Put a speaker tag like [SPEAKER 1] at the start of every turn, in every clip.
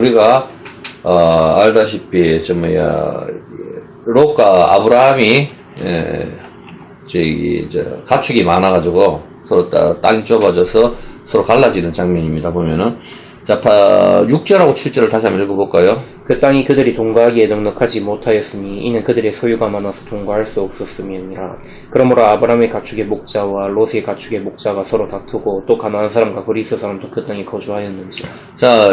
[SPEAKER 1] 우리가 알다시피 롯과 아브라함이 가축이 많아가지고 서로 땅이 좁아져서 서로 갈라지는 장면입니다. 보면은 자, 6절하고 7절을 다시 한번 읽어볼까요?
[SPEAKER 2] 그 땅이 그들이 동거하기에 넉넉하지 못하였으니 이는 그들의 소유가 많아서 동거할 수 없었음이니라. 그러므로 아브라함의 가축의 목자와 롯의 가축의 목자가 서로 다투고 또 가나안 사람과 그리스 사람도 그 땅에 거주하였는지라.
[SPEAKER 1] 자,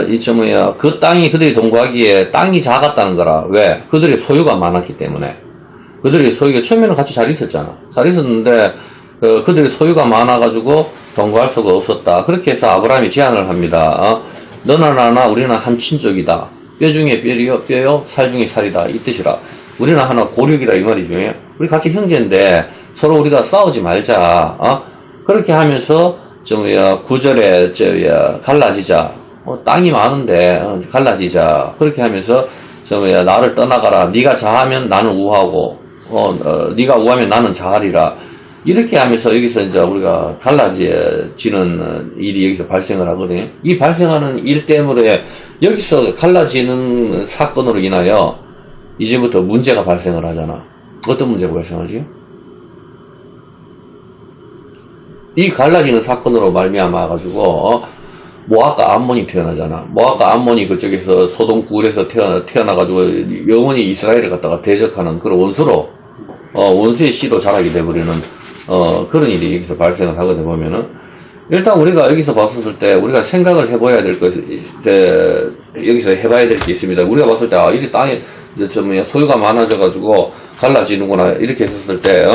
[SPEAKER 1] 그 땅이 그들이 동거하기에 땅이 작았다는 거라. 왜? 그들의 소유가 많았기 때문에. 그들의 소유가 처음에는 같이 잘 있었잖아. 잘 있었는데 그들의 소유가 많아가지고 동거할 수가 없었다. 그렇게 해서 아브라함이 제안을 합니다. 너나 나나 우리는 한 친족이다. 뼈 중에 뼈요, 살 중에 살이다. 이 뜻이라. 우리는 하나 고륙이다. 이 말이죠. 우리 같이 형제인데 서로 우리가 싸우지 말자. 그렇게 하면서 9절에 갈라지자. 땅이 많은데 갈라지자. 그렇게 하면서 나를 떠나가라. 네가 자하면 나는 우하고 네가 우하면 나는 자하리라. 이렇게 하면서 여기서 이제 우리가 갈라지는 일이 여기서 발생을 하거든요. 이 발생하는 일 때문에 여기서 갈라지는 사건으로 인하여 이제부터 문제가 발생을 하잖아. 어떤 문제가 발생하지? 이 갈라지는 사건으로 말미암아 가지고 모압과 암몬이 태어나잖아. 모압과 암몬이 그쪽에서 소돔 굴에서 태어나가지고 영원히 이스라엘을 갖다가 대적하는 그런 원수로 원수의 씨로 자라게 돼버리는 그런 일이 여기서 발생을 하거든. 보면은 일단 우리가 여기서 봤을 때 우리가 생각을 해봐야 될 것이 여기서 해봐야 될 게 있습니다. 우리가 봤을 때 이 땅에 소유가 많아져가지고 갈라지는구나 이렇게 했을 때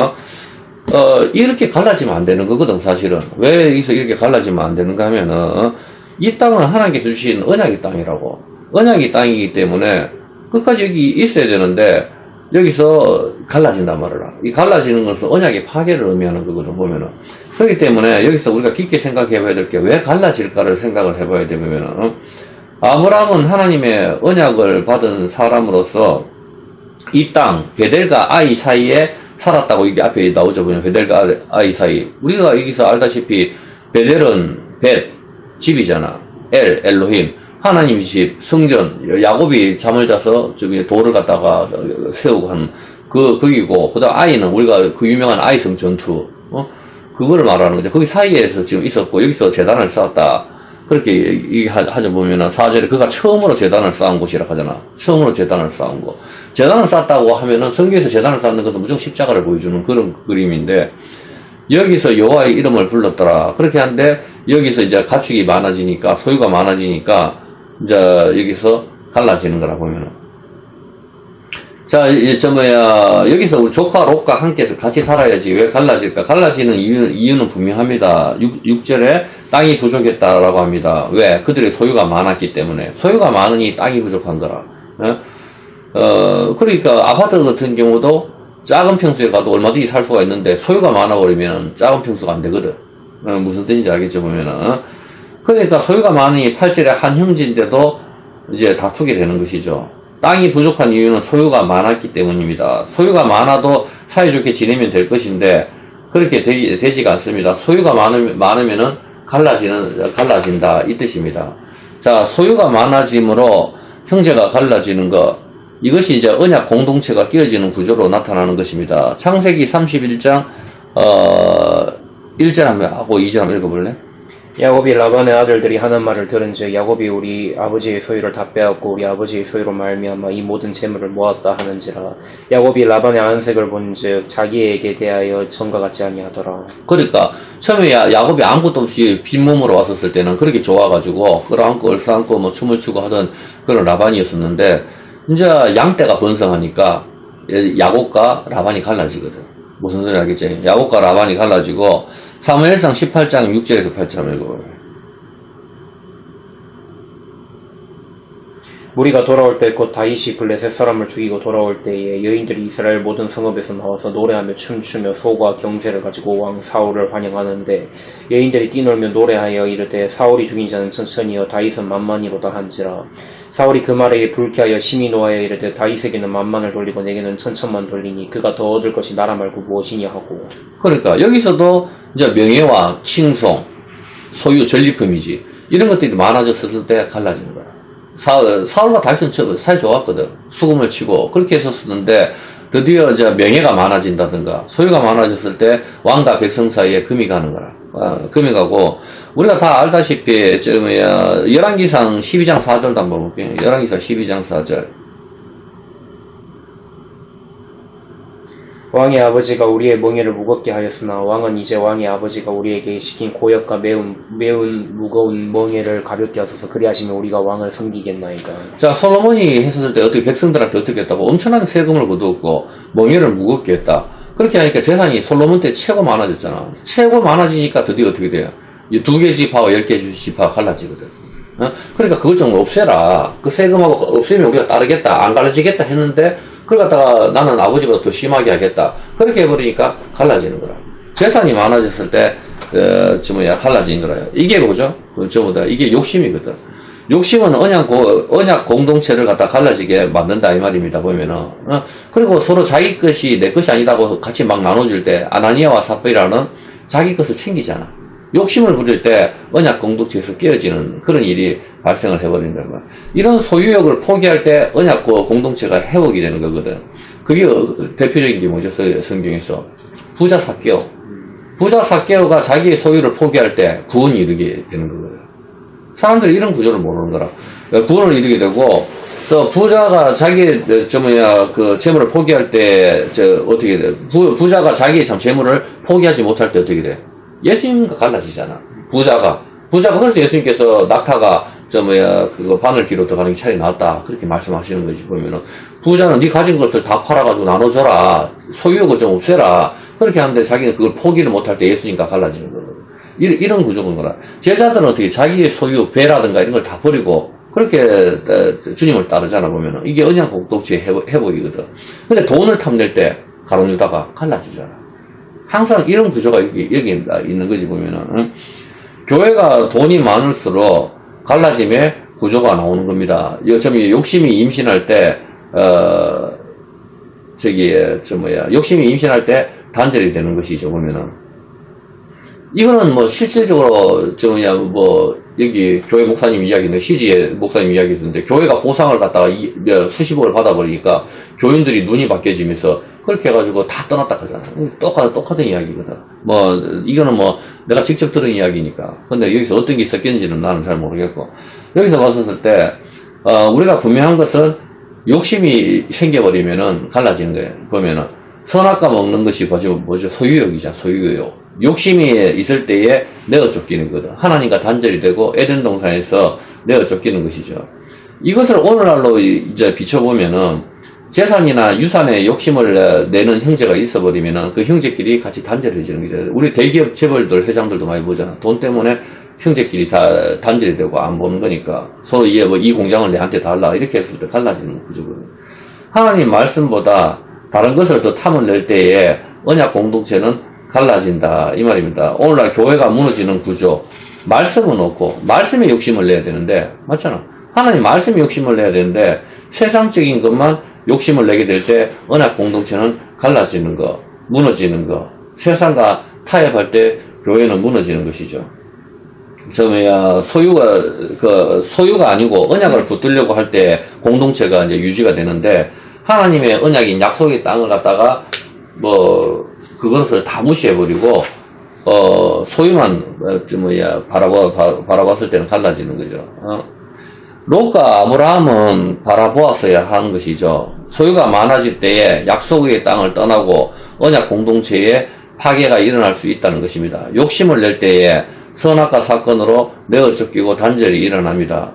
[SPEAKER 1] 이렇게 갈라지면 안 되는 거거든. 사실은 왜 여기서 이렇게 갈라지면 안 되는가 하면은 이 땅은 하나님께서 주신 언약의 땅이라고. 언약의 땅이기 때문에 끝까지 여기 있어야 되는데 여기서 갈라진단 말이라. 이 갈라지는 것은 언약의 파괴를 의미하는 거거든, 보면은. 그렇기 때문에 여기서 우리가 깊게 생각해 봐야 될 게 왜 갈라질까를 생각을 해 봐야 되면은, 아브라함은 하나님의 언약을 받은 사람으로서 이 땅, 베델과 아이 사이에 살았다고 이게 앞에 나오죠, 보면. 베델과 아이 사이. 우리가 여기서 알다시피 베델은 집이잖아. 엘로힘. 하나님 집, 성전, 야곱이 잠을 자서 돌을 갖다가 세우고 한, 거기고, 그 다음 아이는 우리가 그 유명한 아이성 전투, 그거를 말하는 거죠. 거기 사이에서 지금 있었고, 여기서 재단을 쌓았다. 그렇게 하죠, 보면은, 4절에 그가 처음으로 재단을 쌓은 곳이라 하잖아. 처음으로 재단을 쌓은 곳. 재단을 쌓았다고 하면은, 성경에서 재단을 쌓는 것도 무조건 십자가를 보여주는 그런 그림인데, 여기서 여호와의 이름을 불렀더라. 그렇게 하는데, 여기서 이제 가축이 많아지니까, 소유가 많아지니까, 이제 여기서 갈라지는 거라 보면은. 자, 여기서 우리 조카 롯과 함께해서 같이 살아야지 왜 갈라질까? 갈라지는 이유는 분명합니다. 6절에 땅이 부족했다라고 합니다. 왜? 그들의 소유가 많았기 때문에. 소유가 많으니 땅이 부족한 거라. 그러니까 아파트 같은 경우도 작은 평수에 가도 얼마든지 살 수가 있는데 소유가 많아버리면 작은 평수가 안 되거든. 무슨 뜻인지 알겠죠, 보면은. 그러니까 소유가 많으니 8절에 한 형제인데도 이제 다투게 되는 것이죠. 땅이 부족한 이유는 소유가 많았기 때문입니다. 소유가 많아도 사이좋게 지내면 될 것인데 그렇게 되지가 않습니다. 소유가 많으면은 갈라진다 이 뜻입니다. 자, 소유가 많아짐으로 형제가 갈라지는 것, 이것이 이제 언약 공동체가 끼어지는 구조로 나타나는 것입니다. 창세기 31장 1절 한번 하고 2절 한번 읽어볼래?
[SPEAKER 2] 야곱이 라반의 아들들이 하는 말을 들은즉 야곱이 우리 아버지의 소유를 다 빼앗고 우리 아버지의 소유로 말미암아 이 모든 재물을 모았다 하는지라. 야곱이 라반의 안색을 본즉 자기에게 대하여 전과 같지 아니하더라.
[SPEAKER 1] 그러니까 처음에 야곱이 아무것도 없이 빈몸으로 왔었을 때는 그렇게 좋아가지고 끌어안고 얼싸안고 뭐 춤을 추고 하던 그런 라반이었었는데 이제 양떼가 번성하니까 야곱과 라반이 갈라지거든. 무슨 소리 알겠지? 야곱과 라반이 갈라지고 사무엘상 18장 6절에서 8절 읽어봐요.
[SPEAKER 2] 무리가 돌아올 때 곧 다윗이 블레셋 사람을 죽이고 돌아올 때에 여인들이 이스라엘 모든 성읍에서 나와서 노래하며 춤추며 소과 경제를 가지고 왕 사울을 환영하는데 여인들이 뛰놀며 노래하여 이르되 사울이 죽인 자는 천천히여 다윗은 만만이로다 한지라. 사울이 그 말에 불쾌하여 심히 노하여 이르되 다윗에게는 만만을 돌리고 내게는 천천만 돌리니 그가 더 얻을 것이 나라 말고 무엇이냐 하고.
[SPEAKER 1] 그러니까 여기서도 이제 명예와 칭송, 소유, 전리품이지 이런 것들이 많아졌을 때 갈라지는 거야. 사울과 다윗은 사이 좋았거든. 수금을 치고 그렇게 했었는데 드디어 이제 명예가 많아진다든가 소유가 많아졌을 때 왕과 백성 사이에 금이 가는 거라. 금이 가고 우리가 다 알다시피 열왕기상 12장 4절도 한번 볼게요. 열왕기상 12장 4절.
[SPEAKER 2] 왕의 아버지가 우리의 멍에를 무겁게 하였으나 왕은 이제 왕의 아버지가 우리에게 시킨 고역과 매운 무거운 멍에를 가볍게 하소서. 그리하시면 우리가 왕을 섬기겠나이다.
[SPEAKER 1] 자, 솔로몬이 했을 때 어떻게 백성들한테 어떻게 했다고 엄청난 세금을 거두었고 멍에를 무겁게 했다. 그렇게 하니까 재산이 솔로몬 때 최고 많아졌잖아. 최고 많아지니까 드디어 어떻게 돼요? 2개 지파와 10개 지파가 갈라지거든. 그러니까 그걸 좀 없애라. 그 세금하고 없애면 우리가 따르겠다. 안 갈라지겠다 했는데 그걸 갖다가 나는 아버지보다 더 심하게 하겠다. 그렇게 해버리니까 갈라지는 거라. 재산이 많아졌을 때, 갈라지는 거라요. 이게 뭐죠? 저보다 이게 욕심이거든. 욕심은 언약 공동체를 갖다 갈라지게 만든다, 이 말입니다, 보면은. 그리고 서로 자기 것이 내 것이 아니다고 같이 막 나눠줄 때, 아나니아와 삽비라는 자기 것을 챙기잖아. 욕심을 부릴 때 언약 공동체에서 깨어지는 그런 일이 발생을 해버린다는 거야. 이런 소유욕을 포기할 때 언약 공동체가 회복이 되는 거거든. 그게 대표적인 게 뭐죠? 성경에서. 부자 삭개오. 부자 삭개오가 자기의 소유를 포기할 때 구원이 이르게 되는 거거든. 사람들이 이런 구조를 모르는 거라. 구원을 이루게 되고, 또 부자가 자기 재물을 포기할 때 어떻게 돼? 부자가 자기의 재물을 포기하지 못할 때 어떻게 돼? 예수님과 갈라지잖아. 부자가 그래서 예수님께서 낙타가 그거 바늘기로 들어가는 게 차라리 낫다 그렇게 말씀하시는 거지. 보면은 부자는 네 가진 것을 다 팔아가지고 나눠줘라, 소유욕을 좀 없애라 그렇게 하는데 자기는 그걸 포기를 못할 때 예수님과 갈라지는 거거든. 이런 구조인 거라. 제자들은 어떻게 자기의 소유 배라든가 이런 걸 다 버리고 그렇게 주님을 따르잖아. 보면은 이게 언약 공동체의 회복이거든. 근데 돈을 탐낼 때 가론 유다가 갈라지잖아. 항상 이런 구조가 여기 있는 거지. 보면은 교회가 돈이 많을수록 갈라짐의 구조가 나오는 겁니다. 욕심이 임신할 때 욕심이 임신할 때 단절이 되는 것이죠. 보면은 이거는 뭐 실질적으로 여기 교회 목사님 이야기는 희지의 목사님 이야기 있는데 교회가 보상을 갖다가 수십억을 받아버리니까 교인들이 눈이 바뀌어지면서 그렇게 해가지고 다 떠났다 하잖아. 똑같은 이야기거든. 이거는 내가 직접 들은 이야기니까. 근데 여기서 어떤 게 있었겠는지는 나는 잘 모르겠고. 여기서 봤었을 때, 우리가 분명한 것은 욕심이 생겨버리면은 갈라지는 거예요. 보면은, 선악과 먹는 것이 뭐죠? 소유욕이잖아, 소유욕. 욕심이 있을 때에 내어 쫓기는 거다. 하나님과 단절이 되고 에덴 동산에서 내어 쫓기는 것이죠. 이것을 오늘날로 이제 비춰보면은 재산이나 유산에 욕심을 내는 형제가 있어버리면은 그 형제끼리 같이 단절해지는 거죠. 우리 대기업 재벌들, 회장들도 많이 보잖아. 돈 때문에 형제끼리 다 단절이 되고 안 보는 거니까. 소위 이 공장을 내한테 달라. 이렇게 했을 때 갈라지는 구조거든요. 하나님 말씀보다 다른 것을 더 탐을 낼 때에 언약 공동체는 갈라진다 이 말입니다. 오늘날 교회가 무너지는 구조, 말씀은 없고 말씀에 욕심을 내야 되는데, 맞잖아. 하나님 말씀에 욕심을 내야 되는데 세상적인 것만 욕심을 내게 될 때 언약 공동체는 갈라지는 거, 무너지는 거. 세상과 타협할 때 교회는 무너지는 것이죠. 소유가 아니고 언약을 붙들려고 할 때 공동체가 이제 유지가 되는데, 하나님의 언약인 약속의 땅을 갖다가 그것을 다 무시해버리고, 소유만, 바라봤을 때는 갈라지는 거죠. 롯과 아브라함은 바라보았어야 하는 것이죠. 소유가 많아질 때에 약속의 땅을 떠나고 언약 공동체에 파괴가 일어날 수 있다는 것입니다. 욕심을 낼 때에 선악과 사건으로 내어 쫓기고 단절이 일어납니다.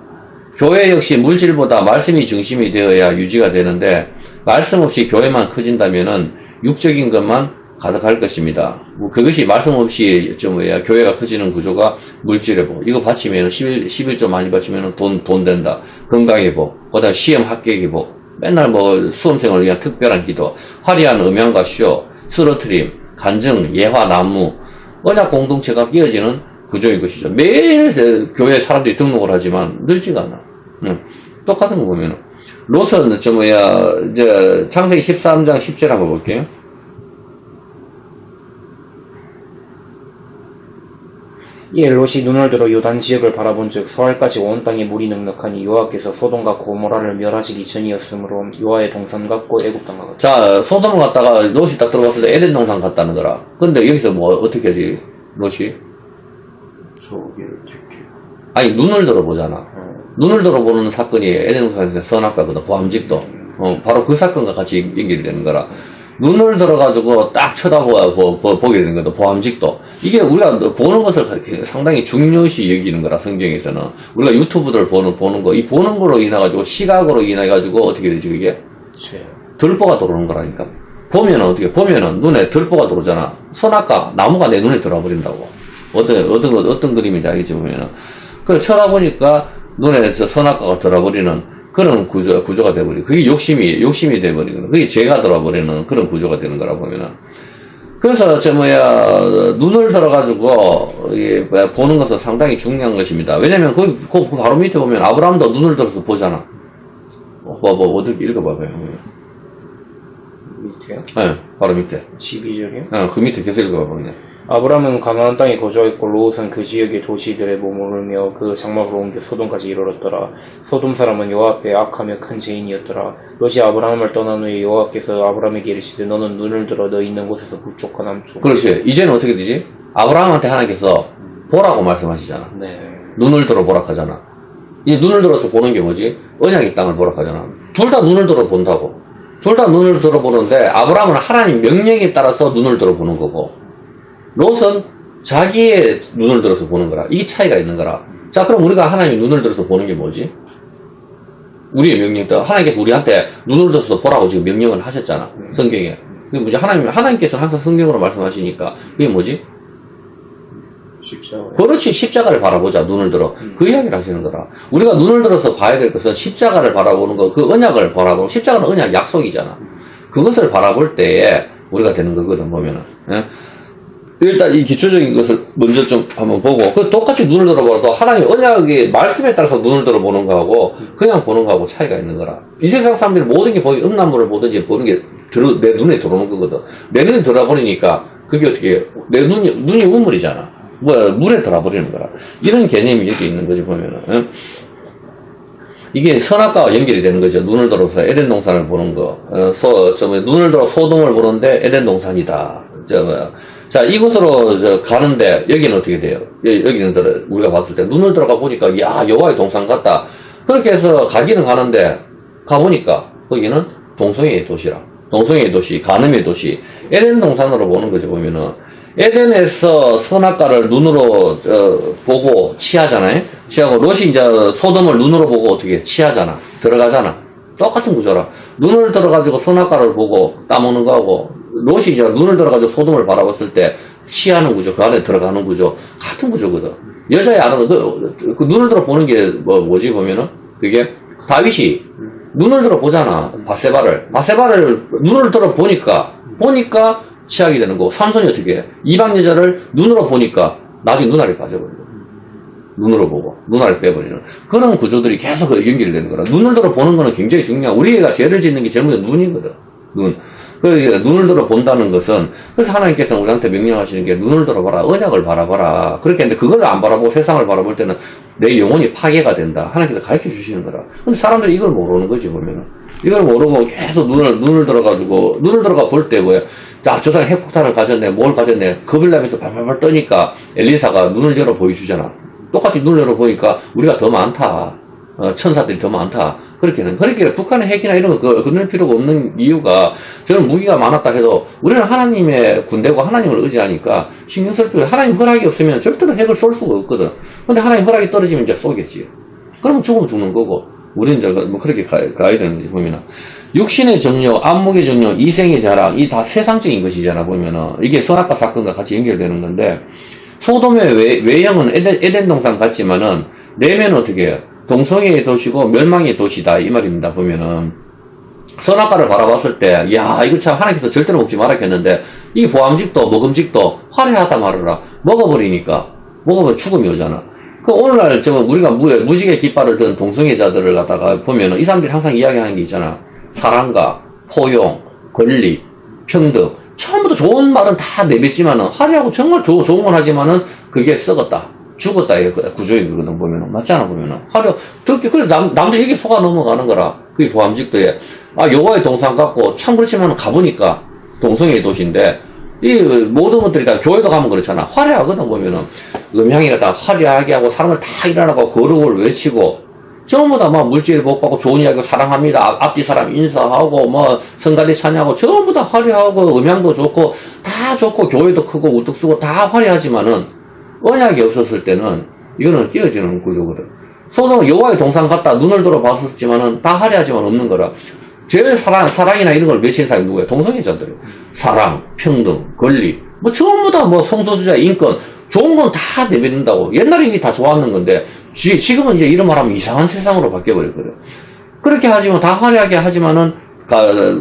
[SPEAKER 1] 교회 역시 물질보다 말씀이 중심이 되어야 유지가 되는데, 말씀 없이 교회만 커진다면은 육적인 것만 가득할 것입니다. 그것이 말씀 없이 교회가 커지는 구조가 물질회복. 이거 바치면 11조 많이 바치면 돈 된다. 건강회복. 그다음 시험 합격회복. 맨날 수험생을 위한 특별한 기도. 화려한 음향과 쇼. 쓰러트림. 간증. 예화 난무. 언약 공동체가 끼어지는 구조인 것이죠. 매일 교회 사람들이 등록을 하지만 늘지가 않아. 똑같은 거 보면은. 롯은 창세기 13장 10절 한번 볼게요.
[SPEAKER 2] 이에 롯이 눈을 들어 요단 지역을 바라본즉 서알까지 온 땅에 물이 넉넉하니 여호와께서 소돔과 고모라를 멸하시기 전이었으므로 여호와의 동산 같고 애굽 땅과 같다.
[SPEAKER 1] 자, 소돔을 갔다가 롯이 딱 들어갔을 때 에덴 동산 갔다는 거라. 근데 여기서 뭐 어떻게 하지? 롯이?
[SPEAKER 3] 저기를 택해.
[SPEAKER 1] 아니, 눈을 들어보잖아. 눈을 들어보는 사건이 에덴 동산에서 선악과거든. 보암직도. 바로 그 사건과 같이 연결이 되는 거라. 눈을 들어가지고 딱 보게 되는 거다. 보암직도. 이게 우리가 보는 것을 상당히 중요시 여기는 거라, 성경에서는. 우리가 유튜브들 보는 거, 이 보는 거로 인해가지고, 시각으로 인해가지고 어떻게 되지, 그게? 들보가 들어오는 거라니까. 보면은 눈에 들보가 들어오잖아. 선악과, 나무가 내 눈에 들어와버린다고. 어떤 그림인지 알겠지, 보면은. 그래서 쳐다보니까 눈에 선악과가 들어와버리는 그런 구조가 돼버리고, 그게 욕심이 돼버리는, 그게 죄가 들어버리는 그런 구조가 되는 거라 보면은. 그래서, 눈을 들어가지고, 보는 것은 상당히 중요한 것입니다. 왜냐면, 그 바로 밑에 보면, 아브라함도 눈을 들어서 보잖아. 어떻게 읽어봐봐요.
[SPEAKER 2] 밑에요?
[SPEAKER 1] 네, 바로 밑에.
[SPEAKER 2] 12절이요?
[SPEAKER 1] 그 밑에 계속 읽어봐봐요.
[SPEAKER 2] 아브라함은 가나안 땅에 거주하였고 롯은 그 지역의 도시들에 머무르며 그 장막으로 옮겨 소돔까지 이르렀더라. 소돔 사람은 여호와 앞에 악하며 큰 죄인이었더라. 롯이 아브라함을 떠난 후에 여호와께서 아브라함에게 이르시되 너는 눈을 들어 너 있는 곳에서 북쪽과 남쪽.
[SPEAKER 1] 그렇지. 이제는 어떻게 되지? 아브라함한테 하나님께서 보라고 말씀하시잖아.
[SPEAKER 2] 네.
[SPEAKER 1] 눈을 들어 보라 하잖아. 이 눈을 들어서 보는 게 뭐지? 언약의 땅을 보라 하잖아. 둘 다 눈을 들어 본다고. 둘 다 눈을 들어 보는데 아브라함은 하나님 명령에 따라서 눈을 들어 보는 거고 롯은 자기의 눈을 들어서 보는 거라. 이 차이가 있는 거라. 자, 그럼 우리가 하나님의 눈을 들어서 보는 게 뭐지? 우리의 명령 때문에 하나님께서 우리한테 눈을 들어서 보라고 지금 명령을 하셨잖아. 성경에. 그게 뭐지? 하나님께서는 항상 성경으로 말씀하시니까 그게 뭐지?
[SPEAKER 3] 십자가.
[SPEAKER 1] 그렇지. 십자가를 바라보자. 눈을 들어. 그 이야기를 하시는 거라. 우리가 눈을 들어서 봐야 될 것은 십자가를 바라보는 거, 그 언약을 바라보고, 십자가는 언약 약속이잖아. 그것을 바라볼 때에 우리가 되는 거거든, 보면은. 예? 일단 이 기초적인 것을 먼저 좀 한번 보고, 그 똑같이 눈을 들어보라도 하나님 언약의 말씀에 따라서 눈을 들어보는 거하고, 그냥 보는 거하고 차이가 있는 거라. 이 세상 사람들이 모든 게 보기, 음란물을 보든지 보는 게 내 눈에 들어오는 거거든. 내 눈에 들어버리니까, 그게 어떻게, 눈이 우물이잖아. 물에 들어버리는 거라. 이런 개념이 여기 있는 거지, 보면은. 응? 이게 선악과와 연결이 되는 거죠. 눈을 들어서 에덴 동산을 보는 거. 눈을 들어 소돔을 보는데 에덴 동산이다. 자, 이곳으로 가는데, 여기는 어떻게 돼요? 여기는 우리가 봤을 때, 눈을 들어가 보니까, 야, 여호와의 동산 같다. 그렇게 해서 가기는 가는데, 가보니까, 거기는 동성애의 도시라. 동성애의 도시, 간음의 도시, 에덴 동산으로 보는 거죠, 보면은. 에덴에서 선악과를 눈으로, 보고 취하잖아요? 취하고, 롯이 이제 소돔을 눈으로 보고 어떻게 취하잖아. 들어가잖아. 똑같은 구조라. 눈을 들어가지고 선악과를 보고 따먹는 거하고, 롯이 이제 눈을 들어가지고 소돔을 바라봤을 때 취하는 구조, 그 안에 들어가는 구조, 같은 구조거든. 여자의 아는, 그 눈을 들어 보는 게 뭐지, 보면은? 그게 다윗이 눈을 들어 보잖아. 바세바를 눈을 들어 보니까 취하게 되는 거고, 삼손이 어떻게 해? 이방 여자를 눈으로 보니까 나중에 눈알이 빠져버리고. 눈으로 보고, 눈알을 빼버리는. 그런 구조들이 계속 연결이 되는 거라. 눈을 들어 보는 거는 굉장히 중요한, 우리가 죄를 짓는 게 제일 먼저 눈이거든. 눈을 들어 본다는 것은, 그래서 하나님께서는 우리한테 명령하시는 게 눈을 들어봐라, 언약을 바라봐라. 그렇게 했는데 그걸 안 바라보고 세상을 바라볼 때는 내 영혼이 파괴가 된다. 하나님께서 가르쳐 주시는 거라. 근데 사람들이 이걸 모르는 거지, 보면은. 이걸 모르고 계속 눈을 들어가 볼 때 뭐야. 자, 저 사람 핵폭탄을 가졌네, 뭘 가졌네. 겁을 나면서 발발발 떠니까 엘리사가 눈을 열어 보여주잖아. 똑같이 눈을 열어 보니까 우리가 더 많다. 천사들이 더 많다. 그렇게 북한의 핵이나 이런 거 건널 필요가 없는 이유가 저는 무기가 많았다 해도 우리는 하나님의 군대고 하나님을 의지하니까 신경 쓸 필요 하나님 허락이 없으면 절대로 핵을 쏠 수가 없거든. 근데 하나님 허락이 떨어지면 이제 쏘겠지. 그러면 죽으면 죽는 거고 우리는 이제 뭐 그렇게 가야 되는 거지 보면은 육신의 정욕, 안목의 정욕, 이생의 자랑 이 다 세상적인 것이잖아 보면은 이게 선악과 사건과 같이 연결되는 건데 소돔의 외형은 에덴 동산 같지만은 내면은 어떻게 해요? 동성애의 도시고 멸망의 도시다 이 말입니다. 보면은 선악과를 바라봤을 때 야 이거 참 하나님께서 절대로 먹지 말았겠는데 이 보암직도 먹음직도 화려하다 말아라 먹어버리니까 죽음이 오잖아. 그 오늘날 우리가 무지개 깃발을 든 동성애자들을 갖다가 보면은 이 사람들이 항상 이야기하는 게 있잖아. 사랑과 포용, 권리, 평등 처음부터 좋은 말은 다 내뱉지만은 화려하고 정말 좋은 건 하지만은 그게 썩었다. 죽었다의 구조이거든, 보면은. 맞잖아, 보면은. 특히, 그래서 남들 이게 속아 넘어가는 거라. 그게 고함직도에. 여호와의 동상 갖고, 참 그렇지만 가보니까, 동성애의 도시인데, 이 모든 것들이 다 교회도 가면 그렇잖아. 화려하거든, 보면은. 음향이가 다 화려하게 하고, 사람들 다 일어나고, 거룩을 외치고, 전부 다 물질 복받고, 좋은 이야기 사랑합니다. 앞뒤 사람 인사하고, 성가대 찬양하고, 전부 다 화려하고, 음향도 좋고, 다 좋고, 교회도 크고, 우뚝 쓰고, 다 화려하지만은, 언약이 없었을 때는, 이거는 깨어지는 구조거든. 소돔 여호와의 동상 같다, 눈을 들어 봤었지만은, 다 화려하지만 없는 거라. 제일 사랑이나 이런 걸 외치는 사람이 누구야? 동성애자들이에요. 사랑, 평등, 권리, 전부 다 성소수자, 인권, 좋은 건 다 내뱉는다고. 옛날에 이게 다 좋았는 건데, 지금은 이제 이런 말 하면 이상한 세상으로 바뀌어버렸거든. 그렇게 하지만, 다 화려하게 하지만은,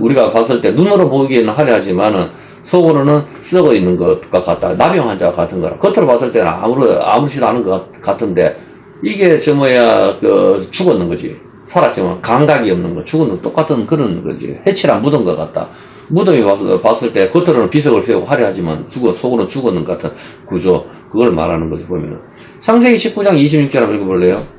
[SPEAKER 1] 우리가 봤을 때, 눈으로 보기에는 화려하지만은, 속으로는 썩어 있는 것과 같다. 나병 환자 같은 거라. 겉으로 봤을 때는 아무렇지도 않은 것 같은데, 이게 죽었는 거지. 살았지만 감각이 없는 거, 죽은 거 똑같은 그런 거지. 해치라 묻은 것 같다. 무덤이 봤을 때 겉으로는 비석을 세우고 화려하지만 속으로는 죽었는 것 같은 구조. 그걸 말하는 거지, 보면은. 창세기 19장 26절 한번 읽어볼래요?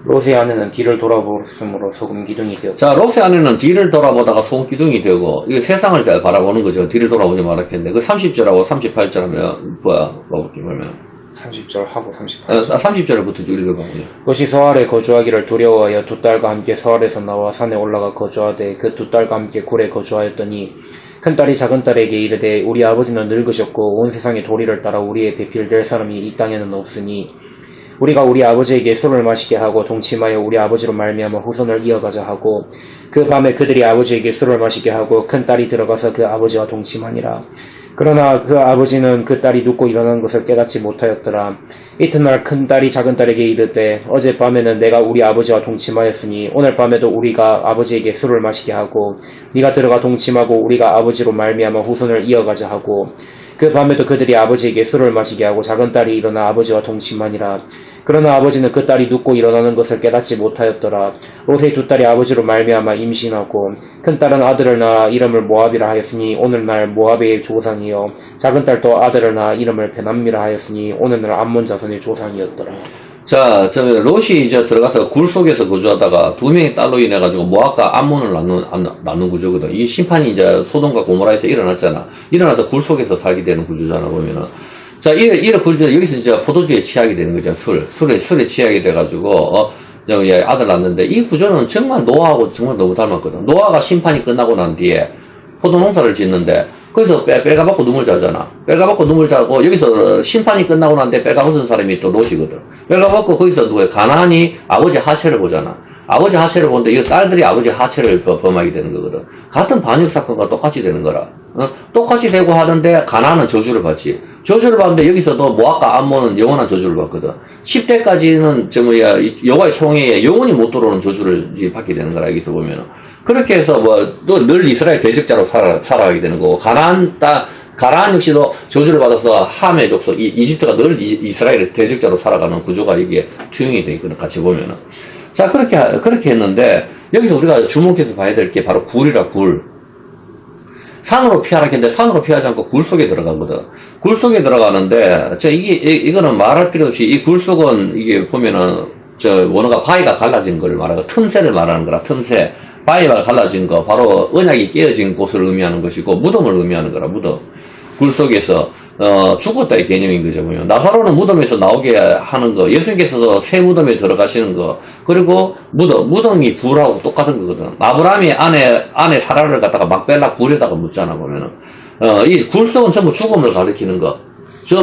[SPEAKER 2] 롯의 아내는 뒤를 돌아보았으므로 소금 기둥이 되었다.
[SPEAKER 1] 자, 롯의 아내는 뒤를 돌아보다가 소금 기둥이 되고, 이게 세상을 바라보는 거죠. 뒤를 돌아보지 말았겠는데. 그 30절하고 38절 하면, 봐볼게, 보면.
[SPEAKER 2] 30절 하고 38절.
[SPEAKER 1] 30절부터 쭉 읽어봐요.
[SPEAKER 2] 롯이 소알에 거주하기를 두려워하여 두 딸과 함께 소알에서 나와 산에 올라가 거주하되 그 두 딸과 함께 굴에 거주하였더니 큰딸이 작은딸에게 이르되 우리 아버지는 늙으셨고 온 세상의 도리를 따라 우리의 배필될 사람이 이 땅에는 없으니 우리가 우리 아버지에게 술을 마시게 하고 동침하여 우리 아버지로 말미암아 후손을 이어가자 하고 그 밤에 그들이 아버지에게 술을 마시게 하고 큰딸이 들어가서 그 아버지와 동침하니라. 그러나 그 아버지는 그 딸이 눕고 일어난 것을 깨닫지 못하였더라. 이튿날 큰딸이 작은딸에게 이르되 어젯밤에는 내가 우리 아버지와 동침하였으니 오늘 밤에도 우리가 아버지에게 술을 마시게 하고 네가 들어가 동침하고 우리가 아버지로 말미암아 후손을 이어가자 하고 그 밤에도 그들이 아버지에게 술을 마시게 하고 작은딸이 일어나 아버지와 동침하니라. 그러나 아버지는 그 딸이 눕고 일어나는 것을 깨닫지 못하였더라. 롯의 두 딸이 아버지로 말미암아 임신하고 큰딸은 아들을 낳아 이름을 모압이라 하였으니 오늘날 모압의 조상이요 작은딸도 아들을 낳아 이름을 베남미라 하였으니 오늘날 암몬 자손의 조상이었더라.
[SPEAKER 1] 자, 롯이 이제 들어가서 굴 속에서 거주하다가 두 명의 딸로 인해가지고 모압과 암몬을 낳는 구조거든. 이 심판이 이제 소돔과 고모라에서 일어났잖아. 일어나서 굴 속에서 살게 되는 구조잖아, 보면은. 자, 이런 구조, 여기서 이제 포도주에 취하게 되는 거죠. 술에 취하게 돼가지고, 아들 낳는데, 이 구조는 정말 노아하고 정말 너무 닮았거든. 노아가 심판이 끝나고 난 뒤에 포도 농사를 짓는데, 거기서 뺄가벗고 눈물 자잖아. 뺄가벗고 눈물 자고, 여기서 심판이 끝나고 난 뒤에 뺄가벗은 사람이 또 롯이거든. 뺄가벗고 거기서 누구야? 가나안이 아버지 하체를 보잖아. 아버지 하체를 보는데, 이 딸들이 아버지 하체를 범하게 되는 거거든. 같은 반역 사건과 똑같이 되는 거라. 똑같이 되고 하는데, 가나안은 저주를 받지. 저주를 받는데, 여기서도 모압과 암몬은 영원한 저주를 받거든. 10대까지는, 여호와의 총회에 영원히 못 들어오는 저주를 받게 되는 거라, 여기서 보면은. 그렇게 해서 또 늘 이스라엘 대적자로 살아가게 되는 거고, 가나안 역시도 저주를 받아서 함의 족속, 이집트가 늘 이스라엘의 대적자로 살아가는 구조가 이게 투영이 되어 있거든, 같이 보면은. 자, 그렇게 했는데, 여기서 우리가 주목해서 봐야 될 게 바로 굴이라, 굴. 산으로 피하라 했는데, 산으로 피하지 않고 굴 속에 들어가거든. 굴 속에 들어가는데, 이거는 말할 필요 없이, 이 굴 속은, 이게 보면은, 원어가 바위가 갈라진 걸 말하고, 틈새를 말하는 거라, 틈새. 바위가 갈라진 거, 바로 언약이 깨어진 곳을 의미하는 것이고, 무덤을 의미하는 거라, 무덤. 굴 속에서, 죽었다의 개념인 거죠, 보면. 나사로는 무덤에서 나오게 하는 거, 예수님께서도 새 무덤에 들어가시는 거, 그리고 무덤이 굴하고 똑같은 거거든. 아브라함이 안에 사라를 갖다가 막벨라 굴에다가 묻잖아, 보면은. 이 굴 속은 전부 죽음을 가리키는 거.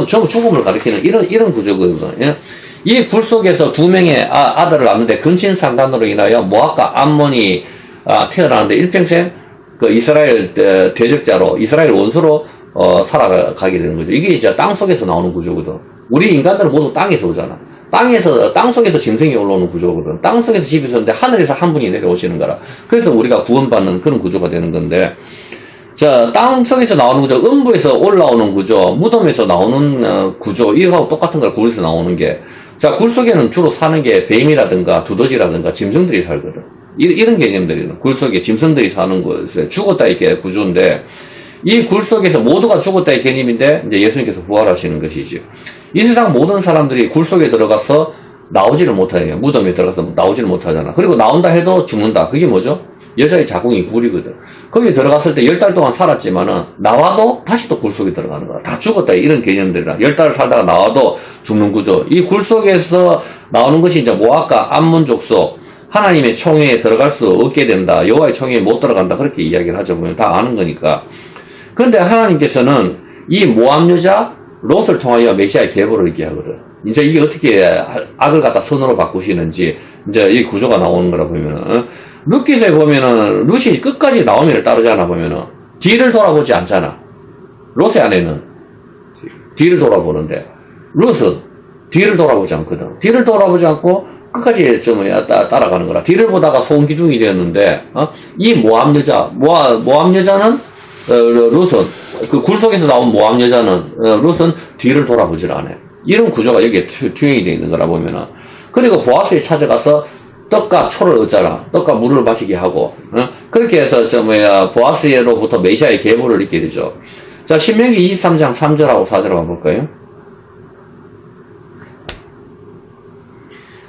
[SPEAKER 1] 전부 죽음을 가리키는 이런 구조거든. 예? 이 굴 속에서 두 명의 아들을 낳는데 근친 상간으로 인하여 모압과 암몬이 태어나는데 일평생 그 이스라엘 대적자로, 이스라엘 원수로 살아가게 되는 거죠. 이게 이제 땅 속에서 나오는 구조거든. 우리 인간들은 모두 땅에서 오잖아. 땅 속에서 짐승이 올라오는 구조거든. 땅 속에서 집이 있었는데 하늘에서 한 분이 내려오시는 거라. 그래서 우리가 구원받는 그런 구조가 되는 건데, 자, 땅 속에서 나오는 구조, 음부에서 올라오는 구조, 무덤에서 나오는 구조, 이거하고 똑같은 걸 굴에서 나오는 게, 자, 굴 속에는 주로 사는 게 뱀이라든가 두더지라든가 짐승들이 살거든. 이런 개념들이는 굴 속에 짐승들이 사는 곳에 죽었다 이게 구조인데 이 굴 속에서 모두가 죽었다의 개념인데 이제 예수님께서 부활하시는 것이지. 이 세상 모든 사람들이 굴 속에 들어가서 나오지를 못하네요. 무덤에 들어가서 나오지를 못하잖아. 그리고 나온다 해도 죽는다. 그게 뭐죠? 여자의 자궁이 굴이거든. 거기 들어갔을 때 10달 동안 살았지만은 나와도 다시 또 굴 속에 들어가는 거야. 다 죽었다. 이런 개념들이라. 10달을 살다가 나와도 죽는 구조. 이 굴 속에서 나오는 것이 이제 모압과 암몬 족속, 하나님의 총회에 들어갈 수 없게 된다. 여호와의 총회에 못 들어간다. 그렇게 이야기를 하죠. 보면 다 아는 거니까. 그런데 하나님께서는 이 모압 여자 롯을 통하여 메시아의 계보를 얘기하거든. 이제 이게 어떻게 악을 갖다 선으로 바꾸시는지 이제 이 구조가 나오는 거라 보면은 룻기서에 보면은 룻이 끝까지 나오미를 따르잖아. 보면은 뒤를 돌아보지 않잖아. 롯의 아내는 뒤를 돌아보는데 룻은 뒤를 돌아보지 않거든. 뒤를 돌아보지 않고 끝까지 따라가는 거라. 뒤를 보다가 소음기둥이 되었는데 이 모압 여자는 룻은 그 굴 속에서 나온 모압 여자는 룻은 뒤를 돌아보질 않아. 이런 구조가 여기에 투영이 되어 있는 거라 보면은. 그리고 보아스에 찾아가서 떡과 초를 얻잖아. 떡과 물을 마시게 하고 그렇게 해서 보아스로부터 메시아의 계보를 읽게 되죠. 자, 신명기 23장 3절하고 4절 한번 볼까요?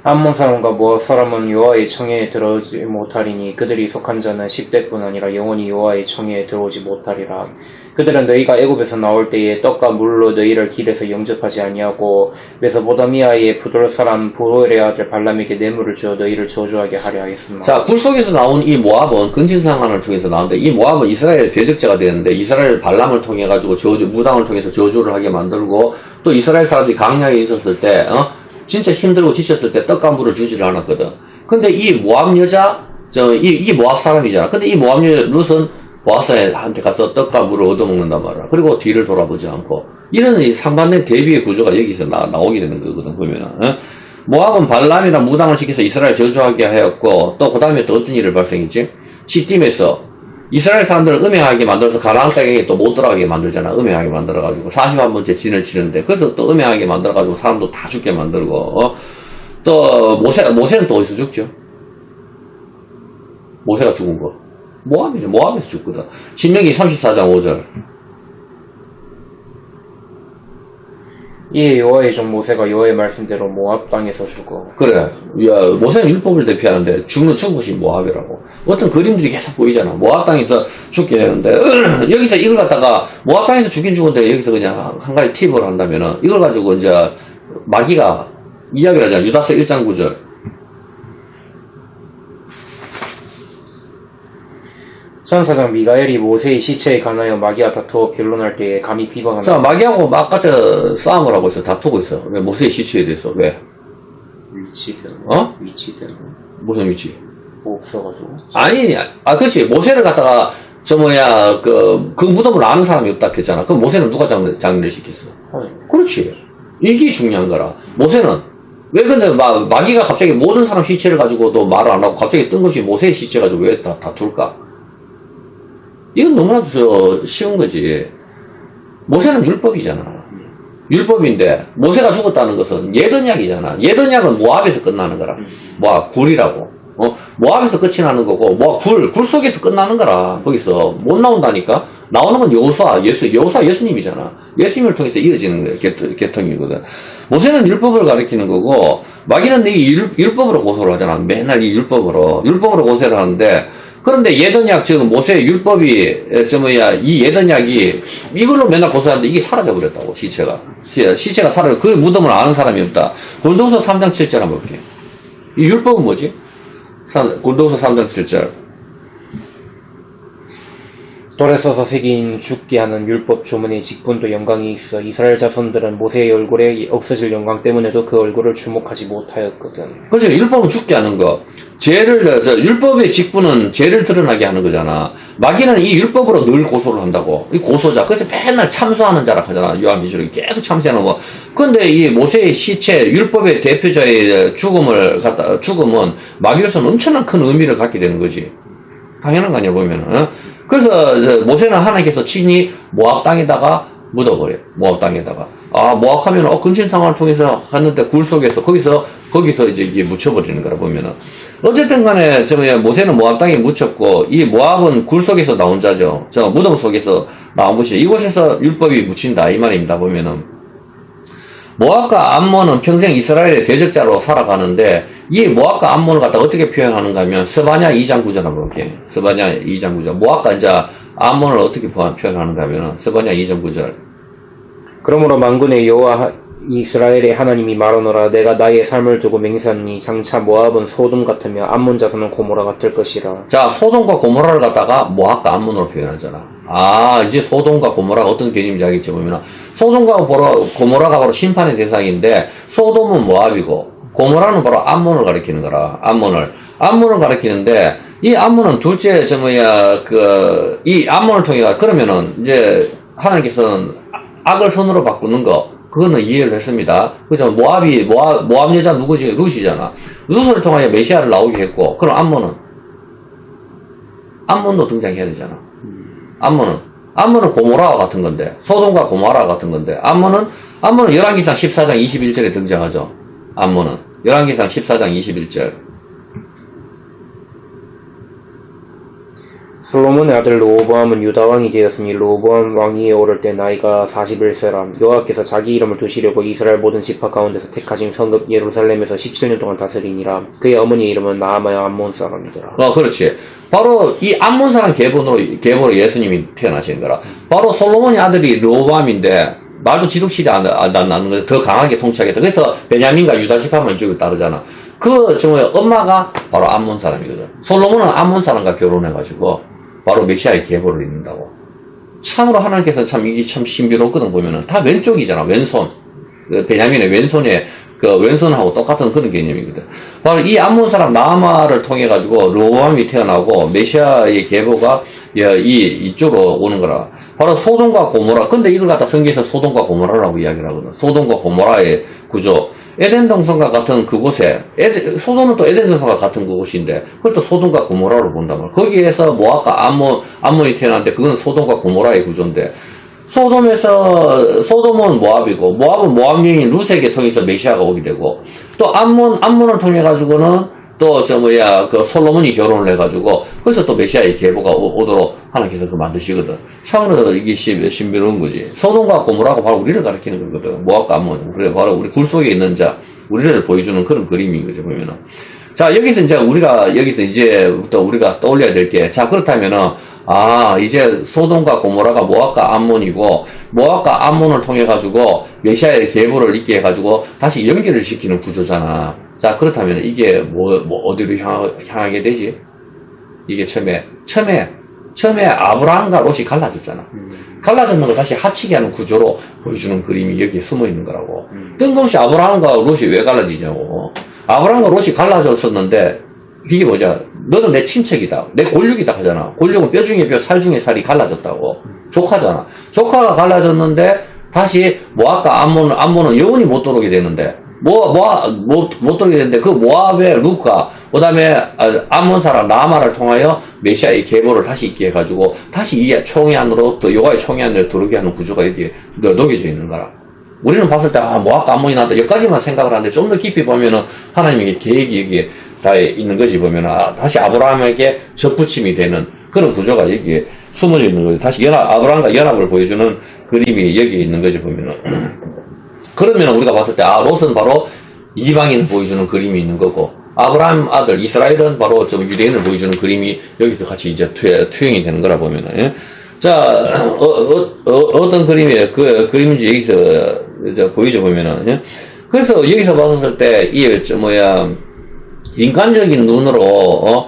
[SPEAKER 2] 암몬 사람과 모압 사람은 여호와의 청회에 들어오지 못하리니 그들이 속한 자는 10대뿐 아니라 영원히 여호와의 청회에 들어오지 못하리라. 그들은 너희가 애굽에서 나올 때에 떡과 물로 너희를 길에서 영접하지 아니하고 메소포타미아의 부돌 사람 부올의 아들 발람에게 뇌물을 주어 너희를 저주하게 하려 하였으나.
[SPEAKER 1] 자, 굴 속에서 나온 이 모압은 근친상한을 통해서 나오는데 이 모압은 이스라엘의 대적자가 되는데 이스라엘 발람을 통해 가지고 무당을 통해서 저주를 하게 만들고 또 이스라엘 사람들이 강야에 있었을 때 진짜 힘들고 지쳤을 때 떡과 물을 주지를 않았거든. 근데 이 모압 여자 이 모압 사람이잖아. 근데 이 모압 여자 룻은 보아스한테 가서 떡과 물을 얻어먹는단 말이야. 그리고 뒤를 돌아보지 않고. 이런 상반된 대비의 구조가 여기서 나오게 되는 거거든, 보면은. 모압은 발람이랑 무당을 시켜서 이스라엘 저주하게 하였고, 또 그 다음에 또 어떤 일을 발생했지? 시딤에서 이스라엘 사람들을 음행하게 만들어서 가나안 땅에 또 못 들어가게 만들잖아. 음행하게 만들어가지고. 41번째 진을 치는데. 그래서 또 음행하게 만들어가지고 사람도 다 죽게 만들고, 또 모세는 또 어디서 죽죠? 모세가 죽은 거. 모압이죠. 모압에서 죽거든. 신명기 34장 5절.
[SPEAKER 2] 이에 여호와의 종 모세가 여호와의 말씀대로 모압 땅에서 죽어.
[SPEAKER 1] 그래. 모세는 율법을 대표하는데 죽는 곳이 모압이라고. 어떤 그림들이 계속 보이잖아. 모압 땅에서 죽게 되는데 여기서 이걸 갖다가 모압 땅에서 죽긴 죽은데 여기서 그냥 한 가지 팁을 한다면은 이걸 가지고 이제 마귀가 이야기를 하잖아. 유다서 1장 9절.
[SPEAKER 2] 천사장 미가엘이 모세의 시체에 관하여 마귀와 다투어 변론할 때에 감히 비방한다.
[SPEAKER 1] 자, 마귀하고 막 같은 싸움을 하고 있어. 다투고 있어. 왜? 모세의 시체에 대해서. 왜?
[SPEAKER 2] 위치든. 위치든.
[SPEAKER 1] 무슨 위치?
[SPEAKER 2] 뭐 없어가지고.
[SPEAKER 1] 아니, 그렇지. 모세를 갖다가, 그 무덤을 아는 사람이 없다 했잖아. 그럼 모세는 누가 장례를 시켰어? 그렇지. 이게 중요한 거라. 모세는, 왜 근데 마귀가 갑자기 모든 사람 시체를 가지고도 말을 안 하고 갑자기 뜬금없이 모세의 시체 가지고 왜 다툴까? 이건 너무나도 쉬운 거지. 모세는 율법이잖아. 율법인데 모세가 죽었다는 것은 예언약이잖아. 예언약은 모압에서 끝나는 거라. 모압 굴이라고. 모압에서 끝이 나는 거고 모압 굴 속에서 끝나는 거라. 거기서 못 나온다니까. 나오는 건 여호수아 예수님이잖아. 예수님을 통해서 이어지는 계통이거든. 모세는 율법을 가리키는 거고 마귀는 이 율법으로 고소를 하잖아. 맨날 이 율법으로 고소를 하는데. 그런데 예언약, 즉 모세의 율법이 이 예언약이 이걸로 맨날 고소하는데 이게 사라져버렸다고. 시체가 사라져. 그 무덤을 아는 사람이 없다. 골도서 3장 7절 한번 볼게요. 이 율법은 뭐지? 골도서 3장 7절.
[SPEAKER 2] 돌에 써서 새긴 죽게 하는 율법 주문의 직분도 영광이 있어 이스라엘 자손들은 모세의 얼굴에 없어질 영광 때문에도 그 얼굴을 주목하지 못하였거든.
[SPEAKER 1] 그렇죠. 율법은 죽게 하는 거. 율법의 직분은 죄를 드러나게 하는 거잖아. 마귀는 이 율법으로 늘 고소를 한다고. 이 고소자. 그래서 맨날 참소하는 자라 하잖아. 요한계시록에 계속 참소하는 거. 근데 이 모세의 시체, 율법의 대표자의 죽음은 마귀로서는 엄청난 큰 의미를 갖게 되는 거지. 당연한 거 아니야, 보면은. 그래서 모세는 하나님께서 친히 모압 땅에다가 묻어버려. 모압 땅에다가. 모압하면, 근친 상황을 통해서 하는데 굴 속에서, 거기서 이제 이게 묻혀버리는 거라 보면은. 어쨌든 간에, 모세는 모압 땅에 묻혔고, 이 모압은 굴 속에서 나온 자죠. 무덤 속에서 나온 것이, 이곳에서 율법이 묻힌다, 이 말입니다, 보면은. 모압과 암몬은 평생 이스라엘의 대적자로 살아가는데, 이 모압과 암몬을 갖다 어떻게 표현하는가 하면, 스바냐 2장 9절을 볼게요. 스바냐 2장 9절. 모압과 이제 암몬을 어떻게 표현하는가 하면, 스바냐 2장 9절.
[SPEAKER 2] 그러므로 만군의 여호와 이스라엘의 하나님이 말하노라 내가 나의 삶을 두고 맹세하니 장차 모압은 소돔 같으며 암몬 자손은 고모라 같을 것이라.
[SPEAKER 1] 자, 소돔과 고모라를 갖다가 모압과 암몬으로 표현하잖아. 이제 소돔과 고모라가 어떤 개념인지 알겠지 보면, 소돔과 고모라가 바로 심판의 대상인데, 소돔은 모압이고, 고모라는 바로 암몬을 가리키는 거라. 암몬을 가리키는데, 이 암몬은 둘째, 이 암몬을 통해, 그러면은, 이제, 하나님께서는 악을 선으로 바꾸는 거, 그거는 이해를 했습니다. 그죠? 모압 여자 누구지? 룻이잖아. 룻을 통하여 메시아를 나오게 했고, 그럼 암몬도 등장해야 되잖아. 암몬은 고모라와 같은 건데, 소돔과 고모라와 같은 건데, 암몬은 열왕기상 14장 21절에 등장하죠. 암몬은. 열왕기상 14장 21절.
[SPEAKER 2] 솔로몬의 아들 르호보암은 유다 왕이 되었으니 르호보암 왕위에 오를 때 나이가 41세라. 여호와께서 자기 이름을 두시려고 이스라엘 모든 지파 가운데서 택하신 성읍 예루살렘에서 17년 동안 다스리니라. 그의 어머니의 이름은 나아마야 암몬 사람이더라.
[SPEAKER 1] 그렇지. 바로 이 암몬 사람 계보로 예수님이 태어나신 거라. 바로 솔로몬의 아들이 르호보암인데, 말도 지독실이 안 나는 거예요. 더 강하게 통치하겠다. 그래서 베냐민과 유다 지파만 이쪽에 따르잖아. 엄마가 바로 암몬 사람이거든. 솔로몬은 암몬 사람과 결혼해가지고, 바로 메시아의 계보를 잇는다고. 참으로 하나님께서 이게 참 신비롭거든, 보면은. 다 왼쪽이잖아, 왼손. 베냐민의 왼손하고 똑같은 그런 개념이거든. 바로 이 암몬 사람 나아마를 통해가지고, 르호보암이 태어나고, 메시아의 계보가, 이쪽으로 오는 거라. 바로 소돔과 고모라. 근데 이걸 갖다 성경에서 소돔과 고모라라고 이야기를 하거든. 소돔과 고모라의 구조. 에덴 동산과 같은 그곳에, 소돔은 또 에덴 동산과 같은 그곳인데, 그걸 또 소돔과 고모라로 본단 말이야. 거기에서 모압과 암몬이 태어났는데, 그건 소돔과 고모라의 구조인데, 소돔은 모압이고, 모압은 모압 여인 룻에게 통해서 메시아가 오게 되고, 또 암몬을 통해가지고는, 솔로몬이 결혼을 해가지고, 그래서 또 메시아의 계보가 오도록 하나님께서 만드시거든. 참으로 이게 신비로운 거지. 소돔과 고모라가 바로 우리를 가리키는 거거든. 모압과 암몬. 그래, 바로 우리 굴 속에 있는 우리를 보여주는 그런 그림인 거죠, 보면은. 자, 여기서 이제부터 우리가 떠올려야 될 게, 자, 그렇다면은, 이제 소돔과 고모라가 모압과 암몬이고, 모압과 암몬을 통해가지고, 메시아의 계보를 있게 해가지고, 다시 연결을 시키는 구조잖아. 자, 그렇다면 이게 어디로 향하게 되지? 이게 처음에 아브라함과 롯이 갈라졌잖아. 갈라졌는 걸 다시 합치게 하는 구조로 보여주는 그림이 여기에 숨어 있는 거라고. 뜬금없이 아브라함과 롯이 왜 갈라지냐고. 아브라함과 롯이 갈라졌었는데, 이게 뭐냐. 너는 내 친척이다. 내 골육이다 하잖아. 골육은 뼈 중에 뼈, 살 중에 살이 갈라졌다고. 조카잖아. 조카가 갈라졌는데, 다시 모압과 암몬은 영원히 못 들어오게 되는데, 못 들게 되는데, 그 모압의 룻과, 그 다음에, 암몬 사람 나아마를 통하여 메시아의 계보를 다시 있게 해가지고, 다시 이 총회 안으로, 또 여호와의 총회 안으로 들어오게 하는 구조가 여기에 녹여져 있는 거라. 우리는 봤을 때, 모압과 암몬이 나왔다. 여기까지만 생각을 하는데, 좀 더 깊이 보면은, 하나님의 계획이 여기에 다 있는 거지, 보면은, 다시 아브라함에게 접붙임이 되는 그런 구조가 여기에 숨어져 있는 거지. 다시 아브라함과 연합을 보여주는 그림이 여기에 있는 거지, 보면은. 그러면 우리가 봤을 때, 롯은 바로 이방인을 보여주는 그림이 있는 거고, 아브라함 아들, 이스라엘은 바로 유대인을 보여주는 그림이 여기서 같이 이제 투영이 되는 거라 보면은, 예? 자, 어떤 그림이, 그림인지 여기서 보이죠, 보면은, 예? 그래서 여기서 봤을 때, 인간적인 눈으로,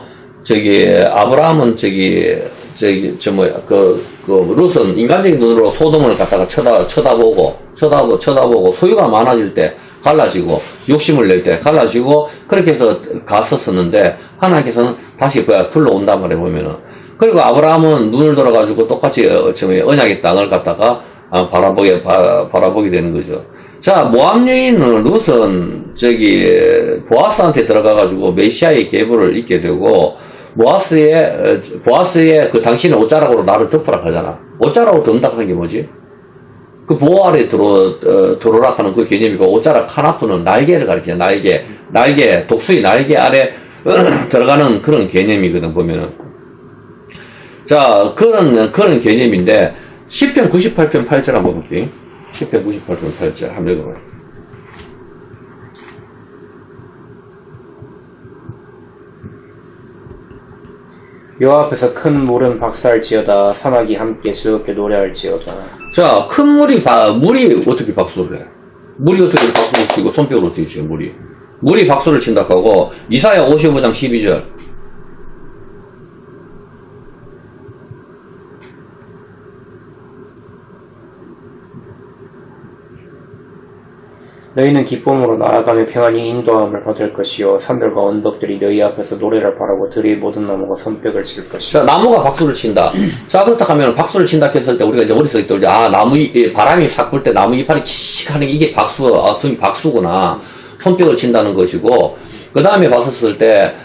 [SPEAKER 1] 아브라함은 룻은 인간적인 눈으로 소돔을 갖다가 쳐다보고, 소유가 많아질 때 갈라지고, 욕심을 낼 때 갈라지고, 그렇게 해서 갔었었는데, 하나님께서는 다시 불러온단 말이에요, 보면은. 그리고 아브라함은 눈을 들어가지고 똑같이, 언약의 땅을 갖다가, 바라보게 되는 거죠. 자, 모압 여인 룻은, 보아스한테 들어가가지고 메시아의 계보를 잊게 되고, 보아스의 당신의 옷자락으로 나를 덮으라 하잖아. 옷자락으로 덮는다 하는 게 뭐지? 그 보호 아래 들어오라 하는 그 개념이고, 오자라 카나프는 날개를 가리키죠. 날개, 독수리 날개 아래 들어가는 그런 개념이거든, 보면은. 자, 그런 개념인데, 10편 98편 8절 한번 볼게요. 10편 98편 8절 한번 읽어봐요.
[SPEAKER 2] 여호와 앞에서 큰 물은 박수할지어다. 사막이 함께 즐겁게 노래할지어다.
[SPEAKER 1] 자, 큰 물이 어떻게 박수를 해? 물이 어떻게 박수를 치고, 손뼉을 어떻게 치고, 물이 박수를 친다 하고, 이사야 55장 12절.
[SPEAKER 2] 너희는 기쁨으로 나아가며 평안히 인도함을 받을 것이요 산들과 언덕들이 너희 앞에서 노래를 바라고 들의 모든 나무가 손뼉을 칠 것이요.
[SPEAKER 1] 자, 나무가 박수를 친다. 자, 그렇다 하면 박수를 친다 했을 때 우리가 이제 머릿속에 떠오르죠. 바람이 싹 불 때 나무 이파리 치익 하는 게 이게 박수구나. 손뼉을 친다는 것이고, 그 다음에 봤었을 때,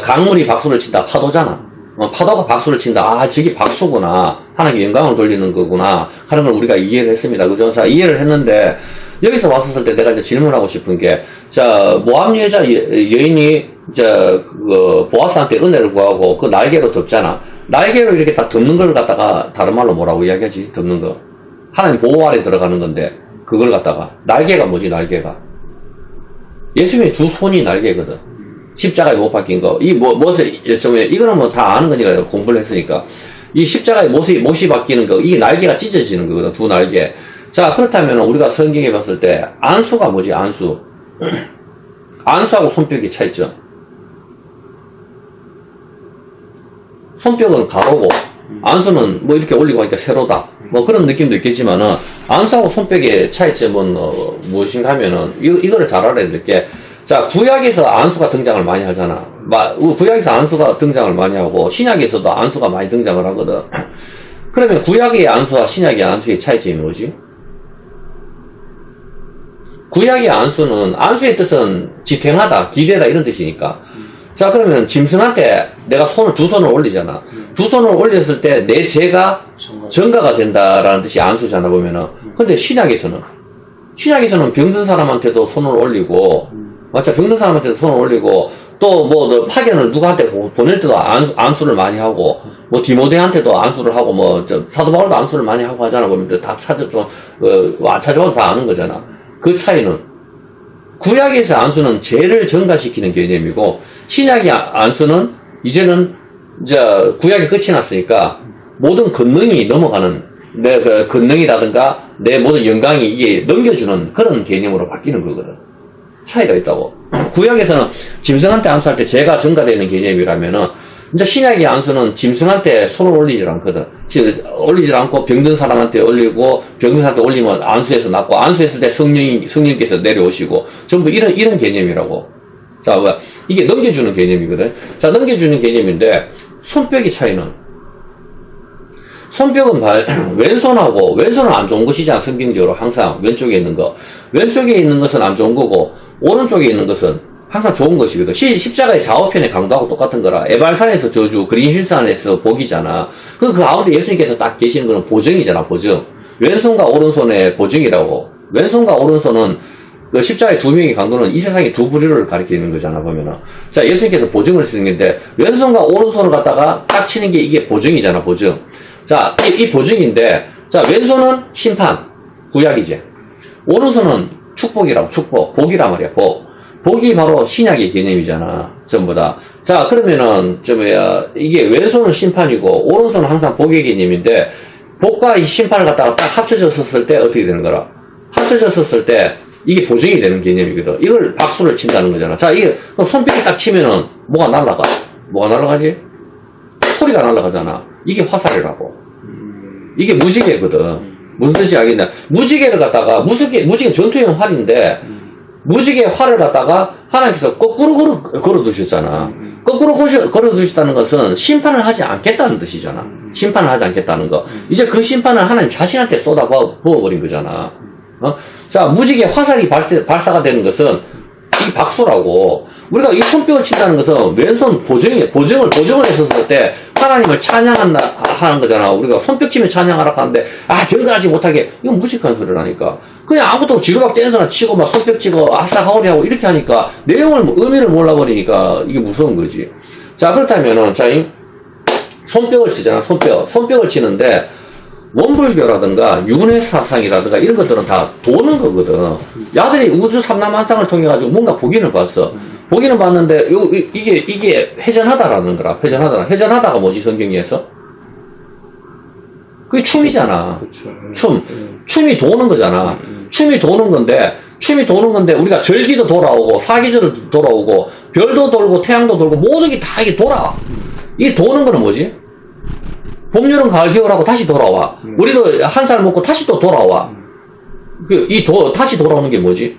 [SPEAKER 1] 강물이 박수를 친다. 파도잖아. 파도가 박수를 친다. 저게 박수구나. 하나님께 영광을 돌리는 거구나. 하는 걸 우리가 이해를 했습니다. 그죠? 자, 이해를 했는데, 여기서 왔었을 때 내가 이제 질문하고 싶은 게, 자, 모함 여인이, 보아스한테 은혜를 구하고 그 날개로 덮잖아. 날개로 이렇게 딱 덮는 걸 갖다가 다른 말로 뭐라고 이야기하지? 덮는 거. 하나님 보호 아래 들어가는 건데, 그걸 갖다가. 날개가 뭐지, 날개가? 예수님의 두 손이 날개거든. 십자가에 못 박힌 거. 이거는 뭐 다 아는 거니까 공부를 했으니까. 이 십자가에 못이 박히는 거, 이게 날개가 찢어지는 거거든, 두 날개. 자, 그렇다면 우리가 성경에 봤을 때, 안수가 뭐지, 안수? 안수하고 손뼉의 차이점. 손뼉은 가로고, 안수는 뭐 이렇게 올리고 하니까 세로다. 뭐 그런 느낌도 있겠지만은, 안수하고 손뼉의 차이점은 무엇인가 하면은, 이거를 잘 알아야 될 게, 자, 구약에서 안수가 등장을 많이 하잖아. 구약에서 안수가 등장을 많이 하고, 신약에서도 안수가 많이 등장을 하거든. 그러면 구약의 안수와 신약의 안수의 차이점이 뭐지? 구약의 안수는, 안수의 뜻은 지탱하다, 기대다 이런 뜻이니까. 자, 그러면 짐승한테 내가 두 손을 올리잖아. 두 손을 올렸을 때 내 죄가 전가가 된다라는 뜻이 안수잖아, 보면은. 근데 신약에서는 병든 사람한테도 손을 올리고, 맞죠? 병든 사람한테도 손을 올리고, 또 파견을 누구한테 보낼 때도 안수를 많이 하고, 디모데한테도 안수를 하고, 사도 바울도 안수를 많이 하고 하잖아, 보면. 다 찾아봐도 다 아는 거잖아. 그 차이는, 구약에서 안수는 죄를 전가시키는 개념이고, 신약의 안수는, 이제는, 구약이 끝이 났으니까, 모든 권능이 넘어가는, 내 권능이라든가, 내 모든 영광이 이게 넘겨주는 그런 개념으로 바뀌는 거거든. 차이가 있다고. 구약에서는 짐승한테 안수할 때 죄가 전가되는 개념이라면은, 이제 신약의 안수는 짐승한테 손을 올리질 않거든. 올리질 않고 병든 사람한테 올리고, 병든 사람한테 올리면 안수해서 낫고, 안수했을 때 성령께서 내려오시고, 전부 이런 개념이라고. 자, 이게 넘겨주는 개념이거든. 자, 넘겨주는 개념인데, 손뼉의 차이는, 손뼉은 왼손은 안 좋은 것이잖아, 성경적으로. 항상 왼쪽에 있는 거. 왼쪽에 있는 것은 안 좋은 거고, 오른쪽에 있는 것은 항상 좋은 것이거든. 십자가의 좌우편의 강도하고 똑같은 거라. 에발산에서 저주, 그린실산에서 복이잖아. 그 가운데 예수님께서 딱 계시는 거는 보증이잖아, 보증. 왼손과 오른손의 보증이라고. 왼손과 오른손은 그 십자가의 두 명의 강도는 이 세상의 두 부류를 가리키는 거잖아, 보면은. 자, 예수님께서 보증을 쓰는 건데, 왼손과 오른손을 갖다가 딱 치는 게 이게 보증이잖아, 보증. 자, 이 보증인데, 자, 왼손은 심판, 구약이지. 오른손은 축복이라고, 축복, 복이란 말이야, 복. 복이 바로 신약의 개념이잖아, 전부 다. 자, 그러면은, 이게 왼손은 심판이고, 오른손은 항상 복의 개념인데, 복과 이 심판을 갖다가 딱 합쳐졌을 때 어떻게 되는 거라? 합쳐졌을 때, 이게 보증이 되는 개념이거든. 이걸 박수를 친다는 거잖아. 자, 이게, 손뼉이 딱 치면은, 뭐가 날아가? 뭐가 날아가지? 소리가 날아가잖아. 이게 화살이라고. 이게 무지개거든. 무슨 뜻인지 알겠나? 무지개를 갖다가, 무지개 전투용 활인데, 무지개 활을 갖다가 하나님께서 거꾸로 걸어두셨잖아. 거꾸로 걸어두셨다는 것은 심판을 하지 않겠다는 뜻이잖아. 심판을 하지 않겠다는 거. 이제 그 심판을 하나님 자신한테 쏟아 부어버린 거잖아. 자, 무지개 화살이 발사가 되는 것은 이 박수라고. 우리가 이 손뼉을 친다는 것은 왼손 보증을 했었을 때 하나님을 찬양한다 하는 거잖아. 우리가 손뼉 치며 찬양하라 하는데, 경건하지 못하게, 이건 무식한 소리라니까. 그냥 아무것도 지루박 댄서나 치고, 막 손뼉 치고, 아싸 하오리 하고, 이렇게 하니까, 내용을, 의미를 몰라버리니까, 이게 무서운 거지. 자, 그렇다면은, 자, 손뼉을 치잖아, 손뼉을 치는데, 원불교라든가, 윤회 사상이라든가, 이런 것들은 다 도는 거거든. 야들이 우주 삼라만상을 통해가지고 뭔가 보기는 봤어. 보기는 봤는데, 이게 회전하다라는 거라. 회전하다가 뭐지, 성경에서? 그게 춤이잖아.
[SPEAKER 3] 그쵸.
[SPEAKER 1] 춤이 도는 거잖아. 춤이 도는 건데, 우리가 절기도 돌아오고, 사계절도 돌아오고, 별도 돌고, 태양도 돌고, 모든 게 다 이게 돌아와. 이게 도는 거는 뭐지? 봄, 여름, 가을, 겨울하고 다시 돌아와. 우리도 한 살 먹고 다시 또 돌아와. 다시 돌아오는 게 뭐지?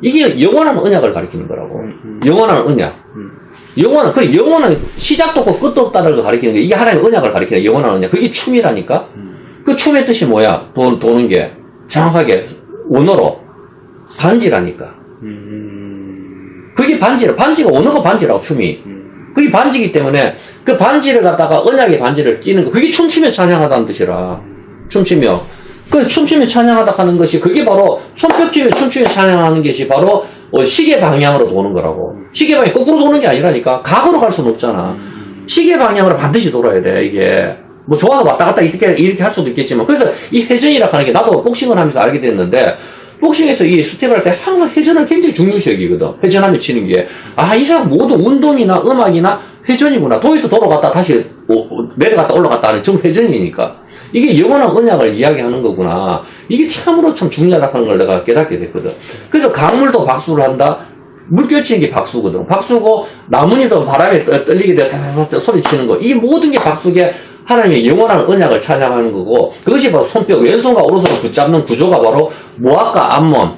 [SPEAKER 1] 이게 영원한 언약을 가리키는 거라고. 영원한 언약. 영원한 시작도 없고 끝도 없다는 걸 가리키는 게, 이게 하나님의 언약을 가리키는 영원한 언약. 그게 춤이라니까? 그 춤의 뜻이 뭐야? 도는 게. 정확하게, 원어로. 반지라니까. 그게 반지가 원어가 반지라고, 춤이. 그게 반지기 때문에, 그 반지를 갖다가 언약의 반지를 끼는 거, 그게 춤추며 찬양하다는 뜻이라. 춤추며. 그 춤추며 찬양하다 하는 것이, 그게 바로 손뼉치며 춤추며 찬양하는 것이 바로 시계 방향으로 도는 거라고. 시계 방향이 거꾸로 도는 게 아니라니까. 각으로 갈 수는 없잖아. 시계 방향으로 반드시 돌아야 돼, 이게. 뭐 좋아서 왔다 갔다 이렇게 할 수도 있겠지만. 그래서 이 회전이라 하는 게, 나도 복싱을 하면서 알게 됐는데, 복싱에서 이 스텝을 할 때 항상 회전을 굉장히 중요시 여기거든. 회전하며 치는 게. 이 사람 모두 운동이나 음악이나 회전이구나. 도에서 돌아갔다 다시 내려갔다 올라갔다 하는 전 회전이니까. 이게 영원한 언약을 이야기하는 거구나. 이게 참으로 참 중요하다는 걸 내가 깨닫게 됐거든. 그래서 강물도 박수를 한다. 물결치는 게 박수거든. 박수고, 나뭇잎도 바람에 떨리게 돼, 소리 치는 거. 이 모든 게 박수게, 하나님의 영원한 언약을 찬양하는 거고, 그것이 바로 손뼉, 왼손과 오른손을 붙잡는 구조가 바로 모압과 암몬,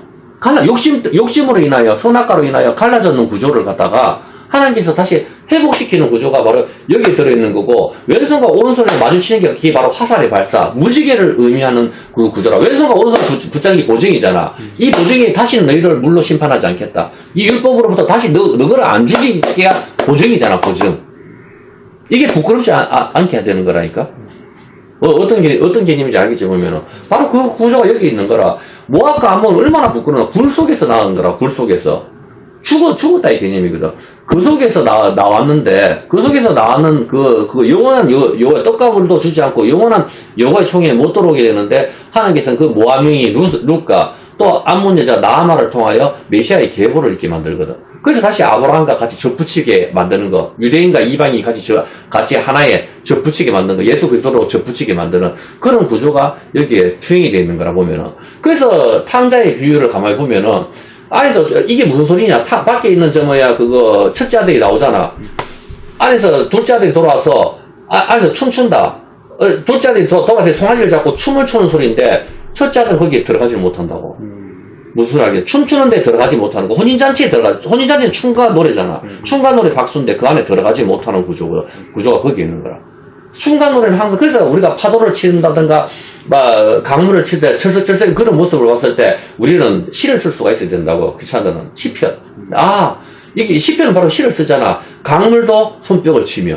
[SPEAKER 1] 욕심으로 인하여, 선악과로 인하여 갈라졌는 구조를 갖다가 하나님께서 다시 회복시키는 구조가 바로 여기에 들어있는 거고, 왼손과 오른손을 마주치는 게 그게 바로 화살의 발사, 무지개를 의미하는 그 구조라. 왼손과 오른손을 붙잡는 게 보증이잖아. 이 보증이 다시는 너희를 물로 심판하지 않겠다. 이 율법으로부터 다시 너를 안 죽이기가 보증이잖아, 보증. 이게 부끄럽지 않게 해야 되는 거라니까? 어떤 개념인지 알겠지, 보면은. 바로 그 구조가 여기 있는 거라. 모압과 암몬은 얼마나 부끄러워. 굴 속에서 나온 거라, 굴 속에서. 죽었다, 이 개념이거든. 그 속에서 나왔는데, 그 속에서 나왔는 그 영원한 여호와, 떡과 물도 주지 않고 영원한 여호와의 총에 못 들어오게 되는데, 하나님께서는 그 모압명이 룻과 또 암몬 여자 나아마를 통하여 메시아의 계보를 있게 만들거든. 그래서 다시 아브라함과 같이 접붙이게 만드는 거, 유대인과 이방인이 같이 하나에 접붙이게 만드는 거, 예수 그리스도로 접붙이게 만드는 그런 구조가 여기에 투영이 되어 있는 거라 보면은. 그래서 탕자의 비유를 가만히 보면은, 안에서 이게 무슨 소리냐? 밖에 있는 첫째 아들이 나오잖아. 안에서 둘째 아들이 돌아와서 안에서 춤춘다. 둘째 아들이 돌아와서 송아지를 잡고 춤을 추는 소리인데, 첫째 아들은 거기에 들어가지 못한다고. 무슨 소리 알겠어? 춤추는데 들어가지 못하는 거. 혼인잔치는 춤과 노래잖아. 춤과 노래 박수인데 그 안에 들어가지 못하는 구조가 거기 있는 거라. 춤과 노래는 항상, 그래서 우리가 파도를 치는다든가, 강물을 칠 때, 철썩철썩 그런 모습을 봤을 때, 우리는 시를 쓸 수가 있어야 된다고. 귀찮거든. 시편. 이게 시편은 바로 시를 쓰잖아. 강물도 손뼉을 치며.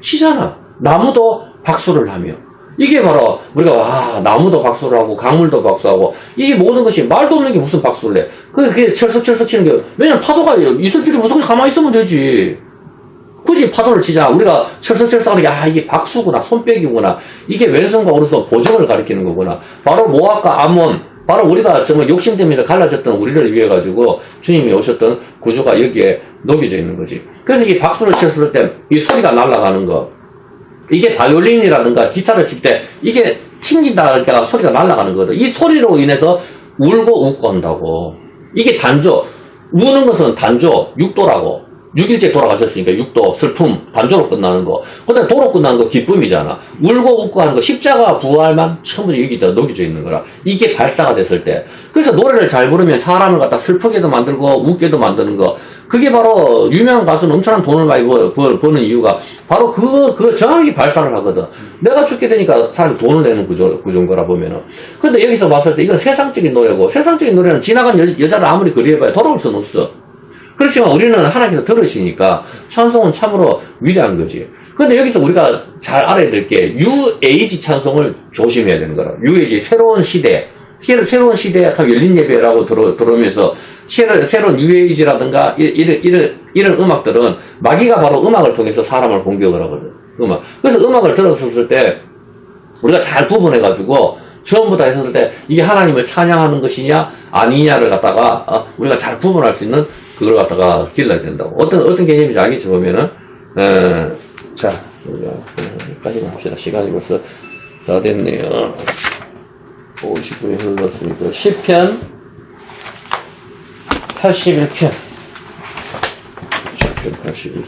[SPEAKER 1] 시잖아. 나무도 박수를 하며. 이게 바로 우리가 나무도 박수를 하고 강물도 박수하고, 이게 모든 것이 말도 없는 게 무슨 박수를 해. 그게 철썩철썩 치는 게, 왜냐면 파도가 있을 필요 없어. 그냥 가만히 있으면 되지. 굳이 파도를 치잖아. 우리가 철썩철썩 하는 이게 박수구나, 손뼉이구나. 이게 왼손과 오른손 보증을 가리키는 거구나. 바로 모압과 암몬, 바로 우리가 정말 욕심되면서 갈라졌던 우리를 위해 가지고 주님이 오셨던 구조가 여기에 녹여져 있는 거지. 그래서 이 박수를 쳤을 때 이 소리가 날아가는 거, 이게 바이올린이라든가 기타를 칠 때 이게 튕긴다니까 소리가 날아가는 거거든. 이 소리로 인해서 울고 웃고 한다고. 이게 단조. 우는 것은 단조, 육도라고. 6일째 돌아가셨으니까 육도, 슬픔, 단조로 끝나는 거. 근데 도로 끝나는 거 기쁨이잖아. 울고 웃고 하는 거, 십자가 부활만 전부 여기다 녹여져 있는 거라. 이게 발사가 됐을 때. 그래서 노래를 잘 부르면 사람을 갖다 슬프게도 만들고 웃게도 만드는 거. 그게 바로 유명한 가수는 엄청난 돈을 많이 버는 이유가 바로 그거 정확히 발사를 하거든. 내가 죽게 되니까 사실 돈을 내는 구조인 거라 보면은. 근데 여기서 봤을 때 이건 세상적인 노래고, 세상적인 노래는 지나간 여자를 아무리 그리해봐야 돌아올 수는 없어. 그렇지만 우리는 하나님께서 들으시니까 찬송은 참으로 위대한 거지. 근데 여기서 우리가 잘 알아야 될 게, UH 찬송을 조심해야 되는 거라. UH, 새로운 시대. 새로운 시대에 약간 열린 예배라고 들어오면서, 새로운 UH라든가, 이런 음악들은, 마귀가 바로 음악을 통해서 사람을 공격을 하거든. 음악. 그래서 음악을 들었을 때, 우리가 잘 구분해가지고, 전부 다 했을 때, 이게 하나님을 찬양하는 것이냐, 아니냐를 갖다가, 우리가 잘 구분할 수 있는, 그걸 갖다가 길러야 된다고. 어떤 개념인지 알겠지, 보면은. 자, 우리가, 여기까지만 합시다. 시간이 벌써 다 됐네요. 50분이 흘렀으니까. 10편, 81편. 10편, 81편.